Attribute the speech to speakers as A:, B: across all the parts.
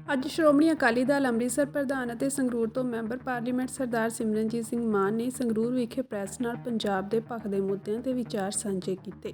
A: ਅੱਜ ਸ਼੍ਰੋਮਣੀ ਅਕਾਲੀ ਦਲ ਅੰਮ੍ਰਿਤਸਰ ਪ੍ਰਧਾਨ ਅਤੇ ਸੰਗਰੂਰ ਤੋਂ ਮੈਂਬਰ ਪਾਰਲੀਮੈਂਟ ਸਰਦਾਰ ਸਿਮਰਨਜੀਤ ਸਿੰਘ ਮਾਨ ਨੇ ਸੰਗਰੂਰ ਵਿਖੇ ਪ੍ਰੈਸ ਨਾਲ ਪੰਜਾਬ ਦੇ ਭਖਦੇ ਮੁੱਦਿਆਂ ਤੇ ਵਿਚਾਰ ਸਾਂਝੇ ਕੀਤੇ।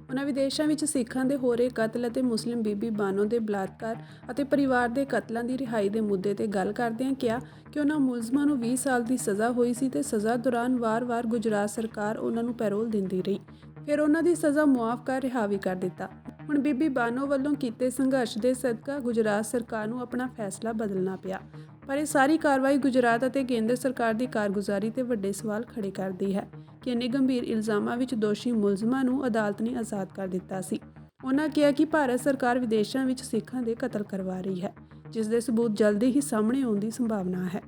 A: ਉਹਨਾਂ ਵਿਦੇਸ਼ਾਂ ਵਿੱਚ ਸਿੱਖਾਂ ਦੇ ਹੋ ਰਹੇ ਕਤਲ ਅਤੇ ਮੁਸਲਿਮ ਬੀਬੀ ਬਾਨੋ ਦੇ ਬਲਾਤਕਾਰ ਅਤੇ ਪਰਿਵਾਰ ਦੇ ਕਤਲਾਂ ਦੀ ਰਿਹਾਈ ਦੇ ਮੁੱਦੇ ਤੇ ਗੱਲ ਕਰਦਿਆਂ ਕਿਹਾ ਕਿ ਉਹਨਾਂ ਮੁਲਜ਼ਮਾਂ ਨੂੰ 20 ਸਾਲ ਦੀ ਸਜ਼ਾ ਹੋਈ ਸੀ ਤੇ ਸਜ਼ਾ ਦੌਰਾਨ ਵਾਰ-ਵਾਰ ਗੁਜਰਾਤ ਸਰਕਾਰ ਉਹਨਾਂ ਨੂੰ ਪੈਰੋਲ ਦਿੰਦੀ ਰਹੀ, ਫਿਰ ਉਹਨਾਂ ਦੀ ਸਜ਼ਾ ਮੁਆਫ ਕਰ ਰਿਹਾ ਵੀ ਕਰ ਦਿੱਤਾ। ਹੁਣ ਬੀਬੀ ਬਾਨੋ ਵੱਲੋਂ ਕੀਤੇ ਸੰਘਰਸ਼ ਦੇ ਸਦਕਾ ਗੁਜਰਾਤ ਸਰਕਾਰ ਨੂੰ ਆਪਣਾ ਫੈਸਲਾ ਬਦਲਣਾ ਪਿਆ, ਪਰ ਇਹ ਸਾਰੀ ਕਾਰਵਾਈ ਗੁਜਰਾਤ ਅਤੇ ਕੇਂਦਰ ਸਰਕਾਰ ਦੀ ਕਾਰਗੁਜ਼ਾਰੀ ਤੇ ਵੱਡੇ ਸਵਾਲ ਖੜੇ ਕਰਦੀ ਹੈ ਕਿ ਇੰਨੇ ਗੰਭੀਰ ਇਲਜ਼ਾਮਾਂ ਵਿੱਚ ਦੋਸ਼ੀ ਮੁਲਜ਼ਮਾਂ ਨੂੰ ਅਦਾਲਤ ਨੇ ਆਜ਼ਾਦ ਕਰ ਦਿੱਤਾ ਸੀ। ਉਹਨਾਂ ਕਿਹਾ ਕਿ ਭਾਰਤ ਸਰਕਾਰ ਵਿਦੇਸ਼ਾਂ ਵਿੱਚ ਸਿੱਖਾਂ ਦੇ ਕਤਲ ਕਰਵਾ ਰਹੀ ਹੈ, ਜਿਸ ਦੇ ਸਬੂਤ ਜਲਦੀ ਹੀ ਸਾਹਮਣੇ ਆਉਣ ਦੀ ਸੰਭਾਵਨਾ ਹੈ।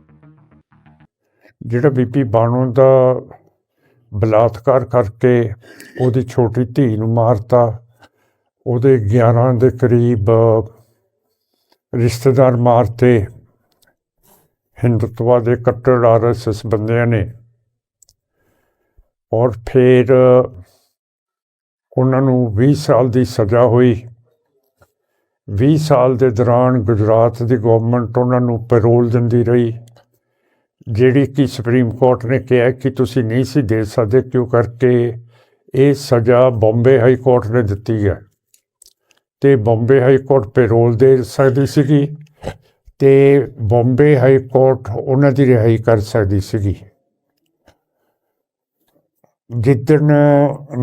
B: ਜਿਹੜਾ ਬੀਬੀ ਬਾਨੋ ਦਾ ਬਲਾਤਕਾਰ ਕਰਕੇ ਉਹਦੀ ਛੋਟੀ ਧੀ ਨੂੰ ਮਾਰਤਾ, ਉਹਦੇ 11 ਦੇ ਕਰੀਬ ਰਿਸ਼ਤੇਦਾਰ ਮਾਰਤੇ ਹਿੰਦੂਤਵਾ ਦੇ ਕੱਟੜ RSS ਬੰਦਿਆਂ ਨੇ, ਔਰ ਫਿਰ ਉਹਨਾਂ ਨੂੰ 20 ਸਾਲ ਦੀ ਸਜ਼ਾ ਹੋਈ। 20 ਸਾਲ ਦੇ ਦੌਰਾਨ ਗੁਜਰਾਤ ਦੀ ਗਵਰਨਮੈਂਟ ਉਹਨਾਂ ਨੂੰ ਪੈਰੋਲ ਦਿੰਦੀ ਰਹੀ, ਜਿਹੜੀ ਕਿ ਸੁਪਰੀਮ ਕੋਰਟ ਨੇ ਕਿਹਾ ਕਿ ਤੁਸੀਂ ਨਹੀਂ ਸੀ ਦੇ ਸਕਦੇ, ਕਿਉਂ ਕਰਕੇ ਇਹ ਸਜ਼ਾ ਬੰਬੇ ਹਾਈ ਕੋਰਟ ਨੇ ਦਿੱਤੀ ਹੈ ਅਤੇ ਬੰਬੇ ਹਾਈ ਕੋਰਟ ਪੈਰੋਲ ਦੇ ਸਕਦੀ ਸੀਗੀ ਅਤੇ ਬੰਬੇ ਹਾਈ ਕੋਰਟ ਉਹਨਾਂ ਦੀ ਰਿਹਾਈ ਕਰ ਸਕਦੀ ਸੀਗੀ। ਜਿੱਦਣ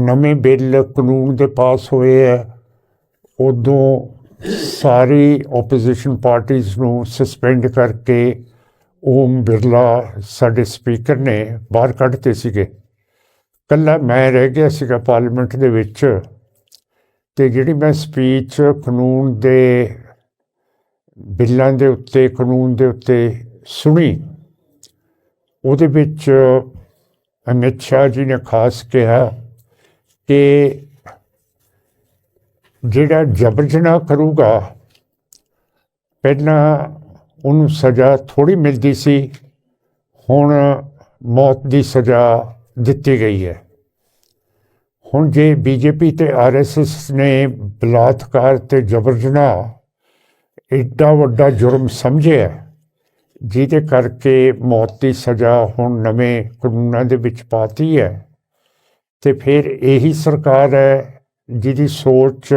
B: ਨਵੇਂ ਬਿੱਲ ਕਾਨੂੰਨ ਦੇ ਪਾਸ ਹੋਏ ਹੈ, ਉਦੋਂ ਸਾਰੀ ਓਪੋਜੀਸ਼ਨ ਪਾਰਟੀਜ਼ ਨੂੰ ਸਸਪੈਂਡ ਕਰਕੇ ਓਮ ਬਿਰਲਾ ਸਾਡੇ ਸਪੀਕਰ ਨੇ ਬਾਹਰ ਕੱਢਤੇ ਸੀਗੇ। ਇਕੱਲਾ ਮੈਂ ਰਹਿ ਗਿਆ ਸੀਗਾ ਪਾਰਲੀਮੈਂਟ ਦੇ ਵਿੱਚ, ਅਤੇ ਜਿਹੜੀ ਮੈਂ ਸਪੀਚ ਕਾਨੂੰਨ ਦੇ ਬਿੱਲਾਂ ਦੇ ਉੱਤੇ ਕਾਨੂੰਨ ਦੇ ਉੱਤੇ ਸੁਣੀ, ਉਹਦੇ ਵਿੱਚ ਅਮਿਤ ਸ਼ਾਹ ਜੀ ਨੇ ਖਾਸ ਕਿਹਾ ਕਿ ਜਿਹੜਾ ਜਬਰ ਜਨਾਹ ਕਰੂਗਾ, ਪਹਿਲਾਂ ਉਹਨੂੰ ਸਜ਼ਾ ਥੋੜ੍ਹੀ ਮਿਲਦੀ ਸੀ, ਹੁਣ ਮੌਤ ਦੀ ਸਜ਼ਾ ਦਿੱਤੀ ਗਈ ਹੈ। ਹੁਣ ਜੇ BJP ਅਤੇ RSS ਨੇ ਬਲਾਤਕਾਰ ਅਤੇ ਜਬਰ ਜਨਾਹ ਐਡਾ ਵੱਡਾ ਜੁਰਮ ਸਮਝਿਆ, ਜਿਹਦੇ ਕਰਕੇ ਮੌਤ ਦੀ ਸਜ਼ਾ ਹੁਣ ਨਵੇਂ ਕਾਨੂੰਨਾਂ ਦੇ ਵਿੱਚ ਪਾਤੀ ਹੈ, ਅਤੇ ਫਿਰ ਇਹੀ ਸਰਕਾਰ ਹੈ ਜਿਹਦੀ ਸੋਚ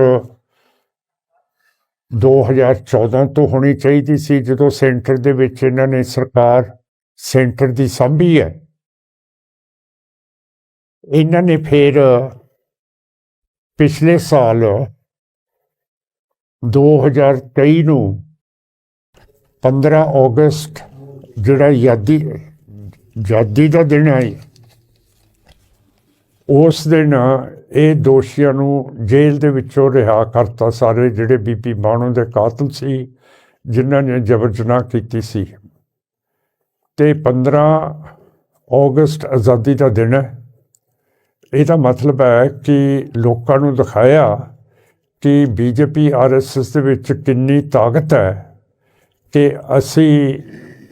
B: 2014 ਤੋਂ ਹੋਣੀ ਚਾਹੀਦੀ ਸੀ, ਜਦੋਂ ਸੈਂਟਰ ਦੇ ਵਿੱਚ ਇਹਨਾਂ ਨੇ ਸਰਕਾਰ ਸੈਂਟਰ ਦੀ ਸਾਂਭੀ ਹੈ। ਇਹਨਾਂ ਨੇ ਫਿਰ ਪਿਛਲੇ ਸਾਲ 2023 ਨੂੰ 15 ਅਗਸਤ ਜਿਹੜਾ ਆਜ਼ਾਦੀ ਦਾ ਦਿਨ ਹੈ, ਉਸ ਦਿਨ ਇਹ ਦੋਸ਼ੀਆਂ ਨੂੰ ਜੇਲ੍ਹ ਦੇ ਵਿੱਚੋਂ ਰਿਹਾ ਕਰਤਾ, ਸਾਰੇ ਜਿਹੜੇ ਬੀਬੀ ਬਾਨੋ ਦੇ ਕਾਤਲ ਸੀ, ਜਿਨ੍ਹਾਂ ਨੇ ਜਬਰ ਜਨਾਹ ਕੀਤੀ ਸੀ। ਅਤੇ 15 ਅਗਸਤ ਆਜ਼ਾਦੀ ਦਾ ਦਿਨ ਹੈ। ਇਹਦਾ ਮਤਲਬ ਹੈ ਕਿ ਲੋਕਾਂ ਨੂੰ ਦਿਖਾਇਆ ਕਿ BJP RSS ਦੇ ਵਿੱਚ ਕਿੰਨੀ ਤਾਕਤ ਹੈ ਕਿ ਅਸੀਂ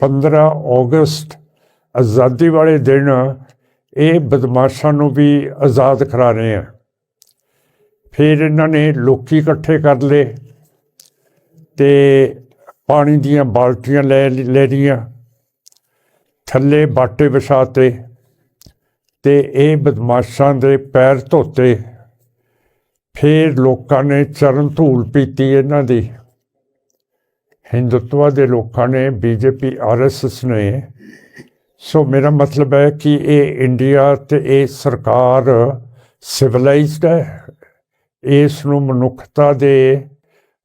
B: 15 ਅਗਸਤ ਆਜ਼ਾਦੀ ਵਾਲੇ ਦਿਨ ਇਹ ਬਦਮਾਸ਼ਾਂ ਨੂੰ ਵੀ ਆਜ਼ਾਦ ਕਰਾ ਰਹੇ ਹਾਂ। ਫਿਰ ਇਹਨਾਂ ਨੇ ਲੋਕੀ ਇਕੱਠੇ ਕਰ ਲਏ ਅਤੇ ਪਾਣੀ ਦੀਆਂ ਬਾਲਟੀਆਂ ਲੈ ਲਈਆਂ, ਥੱਲੇ ਬਾਟੇ ਵਿਛਾਤੇ ਅਤੇ ਇਹ ਬਦਮਾਸ਼ਾਂ ਦੇ ਪੈਰ ਧੋਤੇ। ਫਿਰ ਲੋਕਾਂ ਨੇ ਚਰਨ ਧੂਲ ਪੀਤੀ ਇਹਨਾਂ ਦੀ, ਹਿੰਦੂਤਵਾ ਦੇ ਲੋਕਾਂ ਨੇ, BJP RSS ਨੇ। ਸੋ ਮੇਰਾ ਮਤਲਬ ਹੈ ਕਿ ਇਹ ਇੰਡੀਆ ਅਤੇ ਇਹ ਸਰਕਾਰ ਸਿਵਲਾਈਜ਼ਡ ਹੈ, ਇਸ ਨੂੰ ਮਨੁੱਖਤਾ ਦੇ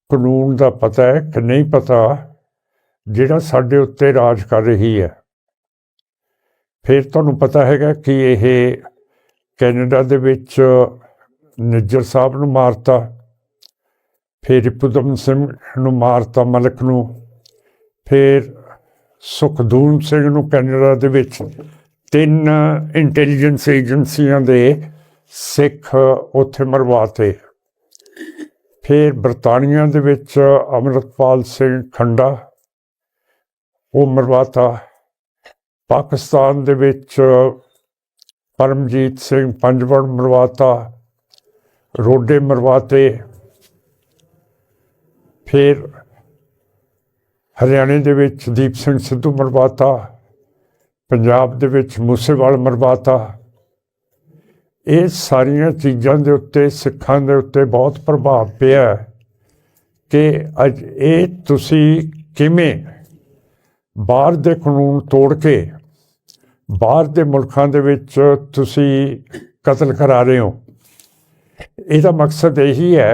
B: ਕਾਨੂੰਨ ਦਾ ਪਤਾ ਹੈ ਕਿ ਨਹੀਂ ਪਤਾ, ਜਿਹੜਾ ਸਾਡੇ ਉੱਤੇ ਰਾਜ ਕਰ ਰਹੀ ਹੈ। ਫਿਰ ਤੁਹਾਨੂੰ ਪਤਾ ਹੈਗਾ ਕਿ ਇਹ ਕੈਨੇਡਾ ਦੇ ਵਿੱਚ ਨਿੱਜਰ ਸਾਹਿਬ ਨੂੰ ਮਾਰਤਾ, ਫਿਰ ਰਿਪੁਦਮਨ ਸਿੰਘ ਨੂੰ ਮਾਰਤਾ, ਮਲਕ ਨੂੰ, ਫਿਰ ਸੁਖਦੂਨ ਸਿੰਘ ਨੂੰ ਕੈਨੇਡਾ ਦੇ ਵਿੱਚ 3 ਇੰਟੈਲੀਜੈਂਸ ਏਜੰਸੀਆਂ ਦੇ ਸਿੱਖ ਉੱਥੇ ਮਰਵਾਤੇ। ਫਿਰ ਬਰਤਾਨੀਆ ਦੇ ਵਿੱਚ ਅੰਮ੍ਰਿਤਪਾਲ ਸਿੰਘ ਖੰਡਾ, ਉਹ ਮਰਵਾਤਾ। ਪਾਕਿਸਤਾਨ ਦੇ ਵਿੱਚ ਪਰਮਜੀਤ ਸਿੰਘ ਪੰਜਵੜ ਮਰਵਾਤਾ, ਰੋਡੇ ਮਰਵਾਤੇ। ਫਿਰ ਹਰਿਆਣੇ ਦੇ ਵਿੱਚ ਦੀਪ ਸਿੰਘ ਸਿੱਧੂ ਮਰਵਾਤਾ, ਪੰਜਾਬ ਦੇ ਵਿੱਚ ਮੂਸੇਵਾਲ ਮਰਵਾਤਾ। ਇਹ ਸਾਰੀਆਂ ਚੀਜ਼ਾਂ ਦੇ ਉੱਤੇ ਸਿੱਖਾਂ ਦੇ ਉੱਤੇ ਬਹੁਤ ਪ੍ਰਭਾਵ ਪਿਆ ਕਿ ਅੱਜ ਇਹ ਤੁਸੀਂ ਕਿਵੇਂ ਬਾਹਰ ਦੇ ਕਾਨੂੰਨ ਤੋੜ ਕੇ ਬਾਹਰ ਦੇ ਮੁਲਕਾਂ ਦੇ ਵਿੱਚ ਤੁਸੀਂ ਕਤਲ ਕਰਾ ਰਹੇ ਹੋ। ਇਹਦਾ ਮਕਸਦ ਇਹੀ ਹੈ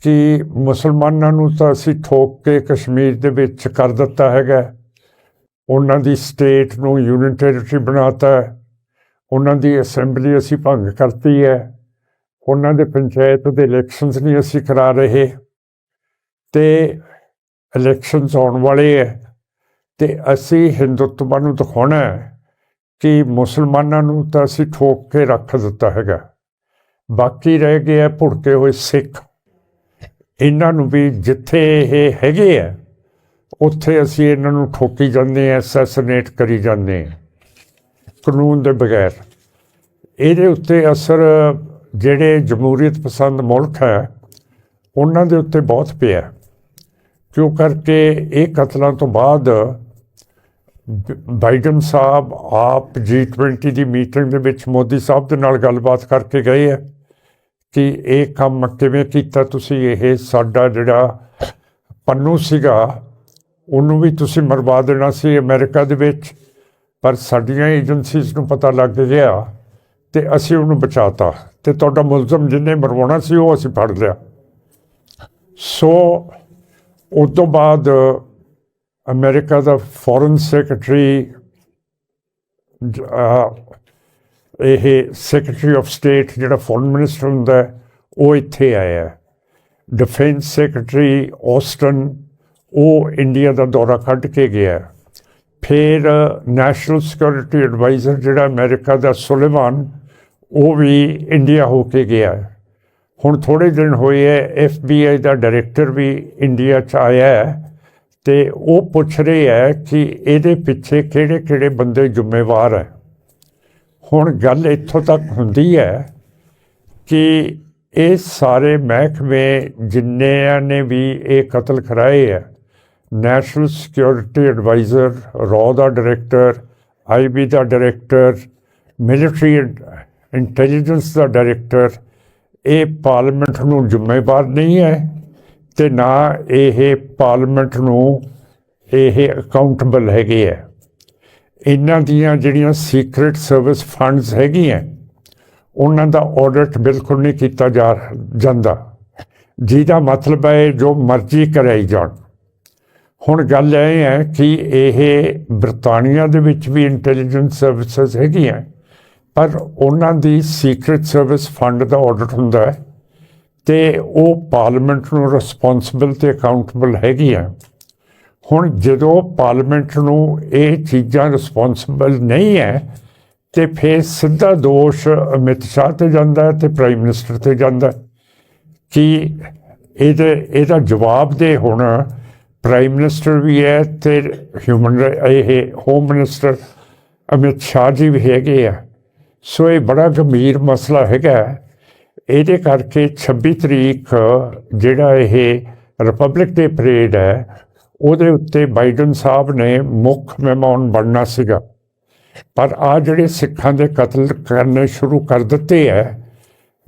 B: ਕਿ ਮੁਸਲਮਾਨਾਂ ਨੂੰ ਤਾਂ ਅਸੀਂ ਠੋਕ ਕੇ ਕਸ਼ਮੀਰ ਦੇ ਵਿੱਚ ਕਰ ਦਿੱਤਾ ਹੈਗਾ, ਉਹਨਾਂ ਦੀ ਸਟੇਟ ਨੂੰ ਯੂਨੀਅਨ ਟੈਰੀਟਰੀ ਬਣਾਤਾ, ਉਹਨਾਂ ਦੀ ਅਸੈਂਬਲੀ ਅਸੀਂ ਭੰਗ ਕਰਤੀ ਹੈ, ਉਹਨਾਂ ਦੇ ਪੰਚਾਇਤ ਦੇ ਇਲੈਕਸ਼ਨਸ ਨਹੀਂ ਅਸੀਂ ਕਰਾ ਰਹੇ ਅਤੇ ਇਲੈਕਸ਼ਨਸ ਆਉਣ ਵਾਲੇ ਹੈ ਅਤੇ ਅਸੀਂ ਹਿੰਦੂਤਵ ਨੂੰ ਦਿਖਾਉਣਾ ਕਿ ਮੁਸਲਮਾਨਾਂ ਨੂੰ ਤਾਂ ਅਸੀਂ ਠੋਕ ਕੇ ਰੱਖ ਦਿੱਤਾ ਹੈਗਾ, ਬਾਕੀ ਰਹਿ ਗਏ ਹੈ ਭੁੜਕੇ ਹੋਏ ਸਿੱਖ। ਇਹਨਾਂ ਨੂੰ ਵੀ ਜਿੱਥੇ ਇਹ ਹੈਗੇ ਆ ਉੱਥੇ ਅਸੀਂ ਇਹਨਾਂ ਨੂੰ ਠੋਕੀ ਜਾਂਦੇ ਹਾਂ, ਅਸੈਸੀਨੇਟ ਕਰੀ ਜਾਂਦੇ ਹਾਂ ਕਾਨੂੰਨ ਦੇ ਬਗੈਰ। ਇਹਦੇ ਉੱਤੇ ਅਸਰ ਜਿਹੜੇ ਜਮਹੂਰੀਅਤ ਪਸੰਦ ਮੁਲਕ ਹੈ ਉਹਨਾਂ ਦੇ ਉੱਤੇ ਬਹੁਤ ਪਿਆ, ਕਿਉਂ ਕਰਕੇ ਇਹ ਕਤਲਾਂ ਤੋਂ ਬਾਅਦ ਬਾਈਡਨ ਸਾਹਿਬ ਆਪ G20 ਦੀ ਮੀਟਿੰਗ ਦੇ ਵਿੱਚ ਮੋਦੀ ਸਾਹਿਬ ਦੇ ਨਾਲ ਗੱਲਬਾਤ ਕਰਕੇ ਗਏ ਹੈ ਕਿ ਇਹ ਕੰਮ ਕਿਵੇਂ ਕੀਤਾ ਤੁਸੀਂ, ਇਹ ਸਾਡਾ ਜਿਹੜਾ ਪੰਨੂ ਸੀਗਾ ਉਹਨੂੰ ਵੀ ਤੁਸੀਂ ਮਰਵਾ ਦੇਣਾ ਸੀ ਅਮਰੀਕਾ ਦੇ ਵਿੱਚ, ਪਰ ਸਾਡੀਆਂ ਏਜੰਸੀਜ਼ ਨੂੰ ਪਤਾ ਲੱਗ ਗਿਆ ਅਤੇ ਅਸੀਂ ਉਹਨੂੰ ਬਚਾਤਾ ਅਤੇ ਤੁਹਾਡਾ ਮੁਲਜ਼ਮ ਜਿਹਨੇ ਮਰਵਾਉਣਾ ਸੀ ਉਹ ਅਸੀਂ ਫੜ ਲਿਆ। ਸੋ ਉਸ ਤੋਂ ਬਾਅਦ ਅਮਰੀਕਾ ਦਾ ਫੋਰਨ ਸੈਕਟਰੀ ਇਹ ਸੈਕਟਰੀ ਆਫ ਸਟੇਟ ਜਿਹੜਾ ਫੋਰਨ ਮਿਨਿਸਟਰ ਹੁੰਦਾ ਉਹ ਇੱਥੇ ਆਇਆ, ਡਿਫੈਂਸ ਸੈਕਟਰੀ ਆਸਟਨ ਉਹ ਇੰਡੀਆ ਦਾ ਦੌਰਾ ਕੱਢ ਕੇ ਗਿਆ, ਫਿਰ ਨੈਸ਼ਨਲ ਸਿਕਿਉਰਿਟੀ ਐਡਵਾਈਜ਼ਰ ਜਿਹੜਾ ਅਮਰੀਕਾ ਦਾ ਸੁਲੇਮਾਨ ਉਹ ਵੀ ਇੰਡੀਆ ਹੋ ਕੇ ਗਿਆ। ਹੁਣ ਥੋੜ੍ਹੇ ਦਿਨ ਹੋਏ ਹੈ FBI ਦਾ ਡਾਇਰੈਕਟਰ ਵੀ ਇੰਡੀਆ 'ਚ ਆਇਆ ਹੈ ਅਤੇ ਉਹ ਪੁੱਛ ਰਹੇ ਹੈ ਕਿ ਇਹਦੇ ਪਿੱਛੇ ਕਿਹੜੇ ਕਿਹੜੇ ਬੰਦੇ ਜ਼ਿੰਮੇਵਾਰ ਹੈ। ਹੁਣ ਗੱਲ ਇੱਥੋਂ ਤੱਕ ਹੁੰਦੀ ਹੈ ਕਿ ਇਹ ਸਾਰੇ ਮਹਿਕਮੇ ਜਿੰਨਿਆਂ ਨੇ ਵੀ ਇਹ ਕਤਲ ਕਰਾਏ ਹੈ, ਨੈਸ਼ਨਲ ਸਿਕਿਉਰਿਟੀ ਐਡਵਾਈਜ਼ਰ, ਰॉ ਦਾ ਡਾਇਰੈਕਟਰ, IB ਦਾ ਡਾਇਰੈਕਟਰ, ਮਿਲਟਰੀ ਇੰਟੈਲੀਜੈਂਸ ਦਾ ਡਾਇਰੈਕਟਰ, ਇਹ ਪਾਰਲੀਮੈਂਟ ਨੂੰ ਜ਼ਿੰਮੇਵਾਰ ਨਹੀਂ ਹੈ ਅਤੇ ਨਾ ਇਹ ਪਾਰਲੀਮੈਂਟ ਨੂੰ ਇਹ ਅਕਾਊਂਟੇਬਲ ਹੈਗੇ ਹੈ। ਇਹਨਾਂ ਦੀਆਂ ਜਿਹੜੀਆਂ ਸੀਕਰੇਟ ਸਰਵਿਸ ਫੰਡਸ ਹੈਗੀਆਂ ਉਹਨਾਂ ਦਾ ਆਡਿਟ ਬਿਲਕੁਲ ਨਹੀਂ ਕੀਤਾ ਜਾਂਦਾ, ਜਿਹਦਾ ਮਤਲਬ ਹੈ ਜੋ ਮਰਜ਼ੀ ਕਰਾਈ ਜਾਣ। ਹੁਣ ਗੱਲ ਇਹ ਹੈ ਕਿ ਇਹ ਬਰਤਾਨੀਆ ਦੇ ਵਿੱਚ ਵੀ ਇੰਟੈਲੀਜੈਂਸ ਸਰਵਿਸਿਜ਼ ਹੈਗੀਆਂ, ਪਰ ਉਹਨਾਂ ਦੀ ਸੀਕਰੇਟ ਸਰਵਿਸ ਫੰਡ ਦਾ ਆਡਿਟ ਹੁੰਦਾ ਹੈ ਅਤੇ ਉਹ ਪਾਰਲੀਮੈਂਟ ਨੂੰ ਰਿਸਪੋਂਸੀਬਲ ਅਤੇ ਅਕਾਊਂਟੇਬਲ ਹੈਗੀਆਂ। ਹੁਣ ਜਦੋਂ ਪਾਰਲੀਮੈਂਟ ਨੂੰ ਇਹ ਚੀਜ਼ਾਂ ਰਿਸਪੋਂਸੀਬਲ ਨਹੀਂ ਹੈ ਅਤੇ ਫਿਰ ਸਿੱਧਾ ਦੋਸ਼ ਅਮਿਤ ਸ਼ਾਹ 'ਤੇ ਜਾਂਦਾ ਅਤੇ ਪ੍ਰਾਈਮ ਮਿਨਿਸਟਰ 'ਤੇ ਜਾਂਦਾ ਕਿ ਇਹਦਾ ਜਵਾਬ ਦੇ ਹੁਣ ਪ੍ਰਾਈਮ ਮਿਨਿਸਟਰ ਵੀ ਹੈ ਅਤੇ ਹੋਮ ਮਿਨਿਸਟਰ ਅਮਿਤ ਸ਼ਾਹ ਜੀ ਵੀ ਹੈਗੇ ਆ। ਸੋ ਇਹ ਬੜਾ ਗੰਭੀਰ ਮਸਲਾ ਹੈਗਾ। ਇਹਦੇ ਕਰਕੇ 26 ਤਰੀਕ ਜਿਹੜਾ ਇਹ ਰਿਪਬਲਿਕ ਡੇ ਪਰੇਡ ਹੈ ਉਹਦੇ ਉੱਤੇ ਬਾਈਡਨ ਸਾਹਿਬ ਨੇ ਮੁੱਖ ਮਹਿਮਾਨ ਬਣਨਾ ਸੀਗਾ, ਪਰ ਆਹ ਜਿਹੜੇ ਸਿੱਖਾਂ ਦੇ ਕਤਲ ਕਰਨੇ ਸ਼ੁਰੂ ਕਰ ਦਿੱਤੇ ਹੈ,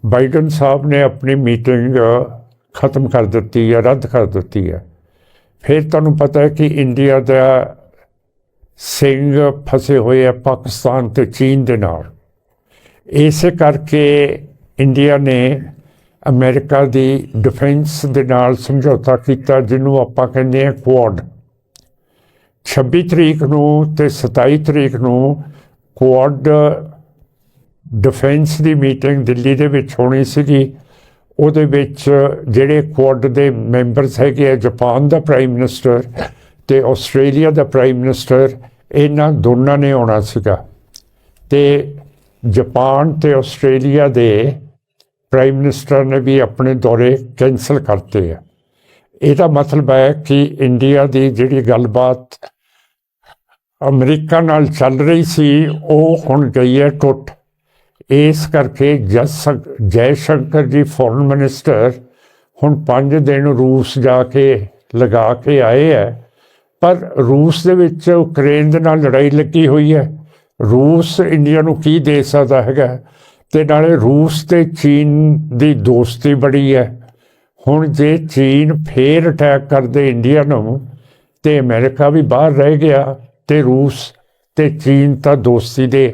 B: ਬਾਈਡਨ ਸਾਹਿਬ ਨੇ ਆਪਣੀ ਮੀਟਿੰਗ ਖਤਮ ਕਰ ਦਿੱਤੀ ਹੈ, ਰੱਦ ਕਰ ਦਿੱਤੀ ਹੈ। ਫਿਰ ਤੁਹਾਨੂੰ ਪਤਾ ਹੈ ਕਿ ਇੰਡੀਆ ਦਾ ਸਿੰਘ ਫਸੇ ਹੋਏ ਆ ਪਾਕਿਸਤਾਨ ਅਤੇ ਚੀਨ ਦੇ ਨਾਲ। ਇਸੇ ਕਰਕੇ ਇੰਡੀਆ ਨੇ ਅਮਰੀਕਾ ਦੀ ਡਿਫੈਂਸ ਦੇ ਨਾਲ ਸਮਝੌਤਾ ਕੀਤਾ, ਜਿਹਨੂੰ ਆਪਾਂ ਕਹਿੰਦੇ ਹਾਂ ਕੁਆਡ। 26 ਤਰੀਕ ਨੂੰ ਅਤੇ 27 ਤਰੀਕ ਨੂੰ ਕੁਆਡ ਡਿਫੈਂਸ ਦੀ ਮੀਟਿੰਗ ਦਿੱਲੀ ਦੇ ਵਿੱਚ ਹੋਣੀ ਸੀਗੀ। ਉਹਦੇ ਵਿੱਚ ਜਿਹੜੇ ਕੁਆਡ ਦੇ ਮੈਂਬਰਸ ਹੈਗੇ ਆ, ਜਾਪਾਨ ਦਾ ਪ੍ਰਾਈਮ ਮਿਨਿਸਟਰ ਅਤੇ ਆਸਟ੍ਰੇਲੀਆ ਦਾ ਪ੍ਰਾਈਮ ਮਿਨਿਸਟਰ, ਇਹਨਾਂ ਦੋਨਾਂ ਨੇ ਆਉਣਾ ਸੀਗਾ ਅਤੇ ਜਾਪਾਨ ਅਤੇ ਆਸਟ੍ਰੇਲੀਆ ਦੇ ਪ੍ਰਾਈਮ ਮਿਨਿਸਟਰ ਨੇ ਵੀ ਆਪਣੇ ਦੌਰੇ ਕੈਂਸਲ ਕਰਤੇ ਆ। ਇਹਦਾ ਮਤਲਬ ਹੈ ਕਿ ਇੰਡੀਆ ਦੀ ਜਿਹੜੀ ਗੱਲਬਾਤ ਅਮਰੀਕਾ ਨਾਲ ਚੱਲ ਰਹੀ ਸੀ ਉਹ ਹੁਣ ਗਈ ਹੈ ਟੁੱਟ। ਇਸ ਕਰਕੇ ਜੈ ਸ਼ੰਕਰ ਜੀ ਫੋਰਨ ਮਿਨਿਸਟਰ ਹੁਣ 5 ਦਿਨ ਰੂਸ ਜਾ ਕੇ ਲਗਾ ਕੇ ਆਏ ਹੈ ਪਰ ਰੂਸ ਦੇ ਵਿੱਚ ਯੂਕਰੇਨ ਦੇ ਨਾਲ ਲੜਾਈ ਲੱਗੀ ਹੋਈ ਹੈ। ਰੂਸ ਇੰਡੀਆ ਨੂੰ ਕੀ ਦੇ ਸਕਦਾ ਹੈਗਾ, ਤੇ ਨਾਲੇ ਰੂਸ ਤੇ ਚੀਨ ਦੀ ਦੋਸਤੀ ਬੜੀ ਹੈ। ਹੁਣ ਜੇ ਚੀਨ ਫੇਰ ਅਟੈਕ ਕਰਦੇ ਇੰਡੀਆ ਨੂੰ ਤੇ ਅਮਰੀਕਾ ਵੀ ਬਾਹਰ ਰਹਿ ਗਿਆ, ਤੇ ਰੂਸ ਤੇ ਚੀਨ ਤਾਂ ਦੋਸਤੀ ਦੇ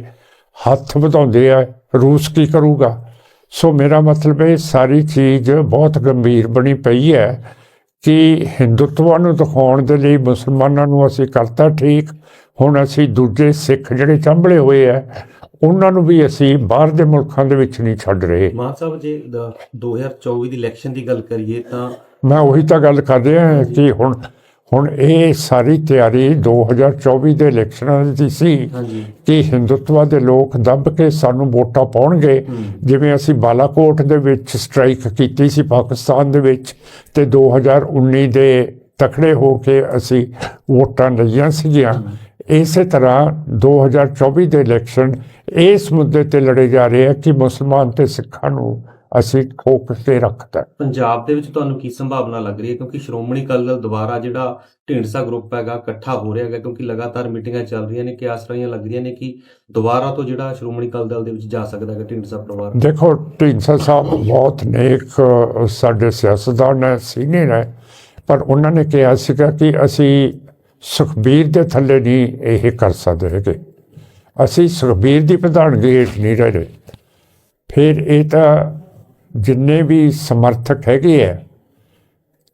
B: ਹੱਥ ਵਧਾਉਂਦੇ ਆ, ਰੂਸ ਕੀ ਕਰੂਗਾ। ਸੋ ਮੇਰਾ ਮਤਲਬ ਇਹ ਸਾਰੀ ਚੀਜ਼ ਬਹੁਤ ਗੰਭੀਰ ਬਣੀ ਪਈ ਹੈ ਕਿ ਹਿੰਦੂਤਵਾ ਨੂੰ ਦਿਖਾਉਣ ਦੇ ਲਈ ਮੁਸਲਮਾਨਾਂ ਨੂੰ ਅਸੀਂ ਕਰਤਾ ਠੀਕ, ਹੁਣ ਅਸੀਂ ਦੂਜੇ ਸਿੱਖ ਜਿਹੜੇ ਚੰਬਲੇ ਹੋਏ ਆ ਉਹਨਾਂ ਨੂੰ ਵੀ ਅਸੀਂ ਬਾਹਰ ਦੇ ਮੁਲਕਾਂ ਦੇ ਵਿੱਚ ਨਹੀਂ ਛੱਡ ਰਹੇ।
C: ਮਾਨ ਸਾਹਿਬ, ਜੇ 2024 ਦੀ ਇਲੈਕਸ਼ਨ ਦੀ ਗੱਲ ਕਰੀਏ ਤਾਂ
B: ਮੈਂ ਉਹੀ ਤਾਂ ਗੱਲ ਕਰ ਰਿਹਾ ਕਿ ਹੁਣ ਇਹ ਸਾਰੀ ਤਿਆਰੀ 2024 ਦੇ ਇਲੈਕਸ਼ਨਾਂ ਦੀ ਸੀ ਕਿ ਹਿੰਦੂਤਵਾ ਦੇ ਲੋਕ ਦੱਬ ਕੇ ਸਾਨੂੰ ਵੋਟਾਂ ਪਾਉਣਗੇ, ਜਿਵੇਂ ਅਸੀਂ ਬਾਲਾਕੋਟ ਦੇ ਵਿੱਚ ਸਟ੍ਰਾਈਕ ਕੀਤੀ ਸੀ ਪਾਕਿਸਤਾਨ ਦੇ ਵਿੱਚ, ਤੇ 2019 ਦੇ ਤਕੜੇ ਹੋ ਕੇ ਅਸੀਂ ਵੋਟਾਂ ਲਈਆਂ ਸੀਗੀਆਂ। ਇਸੇ ਤਰ੍ਹਾਂ 2024 ਦੇ ਇਲੈਕਸ਼ਨ ਇਸ ਮੁੱਦੇ ਤੇ ਲੜੇ ਜਾ ਰਹੇ ਆ ਕਿ ਮੁਸਲਮਾਨ ਤੇ ਸਿੱਖਾਂ ਨੂੰ ਅਸੀਂ ਠੋਕ ਕੇ ਰੱਖਤਾ।
C: ਪੰਜਾਬ ਦੇ ਵਿੱਚ ਤੁਹਾਨੂੰ ਕੀ ਸੰਭਾਵਨਾ ਲੱਗ ਰਹੀ ਹੈ, ਕਿਉਂਕਿ ਸ਼੍ਰੋਮਣੀ ਅਕਾਲੀ ਦਲ ਦੁਬਾਰਾ ਜਿਹੜਾ ਢੀਂਡਸਾ ਗਰੁੱਪ ਹੈਗਾ ਇਕੱਠਾ ਹੋ ਰਿਹਾ ਹੈਗਾ, ਕਿਉਂਕਿ ਲਗਾਤਾਰ ਮੀਟਿੰਗਾਂ ਚੱਲ ਰਹੀਆਂ ਨੇ ਕਿ ਆਸਰਾਈਆਂ ਲੱਗ ਰਹੀਆਂ ਨੇ ਕਿ ਦੁਬਾਰਾ ਤੋਂ ਜਿਹੜਾ ਸ਼੍ਰੋਮਣੀ ਅਕਾਲੀ ਦਲ ਦੇ ਵਿੱਚ ਜਾ ਸਕਦਾ ਹੈ ਢੀਂਡਸਾ ਪਰਿਵਾਰ।
B: ਦੇਖੋ, ਢੀਂਡਸਾ ਸਾਹਿਬ ਬਹੁਤ ਨੇਕ ਸਾਡੇ ਸਿਆਸਤਦਾਨ ਹੈ, ਸੀਨੀਅਰ ਹੈ, ਪਰ ਉਹਨਾਂ ਨੇ ਕਿਹਾ ਸੀਗਾ ਕਿ ਅਸੀਂ ਸੁਖਬੀਰ ਦੇ ਥੱਲੇ ਨਹੀਂ ਇਹ ਕਰ ਸਕਦੇ ਹੈਗੇ, ਅਸੀਂ ਸੁਖਬੀਰ ਦੀ ਪ੍ਰਧਾਨਗੀ ਹੇਠ ਨਹੀਂ ਰਹਿ ਰਹੇ। ਫਿਰ ਇਹ ਤਾਂ ਜਿੰਨੇ ਵੀ ਸਮਰਥਕ ਹੈਗੇ ਹੈ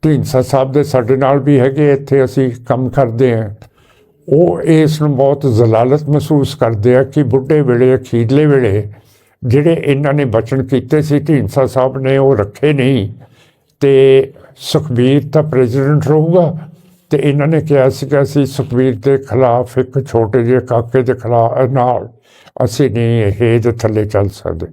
B: ਢੀਂਡਸਾ ਸਾਹਿਬ ਦੇ, ਸਾਡੇ ਨਾਲ ਵੀ ਹੈਗੇ ਇੱਥੇ ਅਸੀਂ ਕੰਮ ਕਰਦੇ ਹਾਂ, ਉਹ ਇਸ ਨੂੰ ਬਹੁਤ ਜ਼ਲਾਲਤ ਮਹਿਸੂਸ ਕਰਦੇ ਆ ਕਿ ਬੁੱਢੇ ਵੇਲੇ ਅਖੀਰਲੇ ਵੇਲੇ ਜਿਹੜੇ ਇਹਨਾਂ ਨੇ ਬਚਨ ਕੀਤੇ ਸੀ ਢੀਂਡਸਾ ਸਾਹਿਬ ਨੇ ਉਹ ਰੱਖੇ ਨਹੀਂ, ਤੇ ਸੁਖਬੀਰ ਤਾਂ ਪ੍ਰੈਜ਼ੀਡੈਂਟ ਰਹੂਗਾ। ਤੇ ਇਹਨਾਂ ਨੇ ਕਿਹਾ ਸੀਗਾ ਅਸੀਂ ਸੁਖਬੀਰ ਦੇ ਖਿਲਾਫ ਇੱਕ ਛੋਟੇ ਜਿਹੇ ਕਾਕੇ ਦੇ ਖਿਲਾਫ ਨਾਲ ਅਸੀਂ ਨਹੀਂ ਇਹਦੇ ਥੱਲੇ ਚੱਲ ਸਕਦੇ।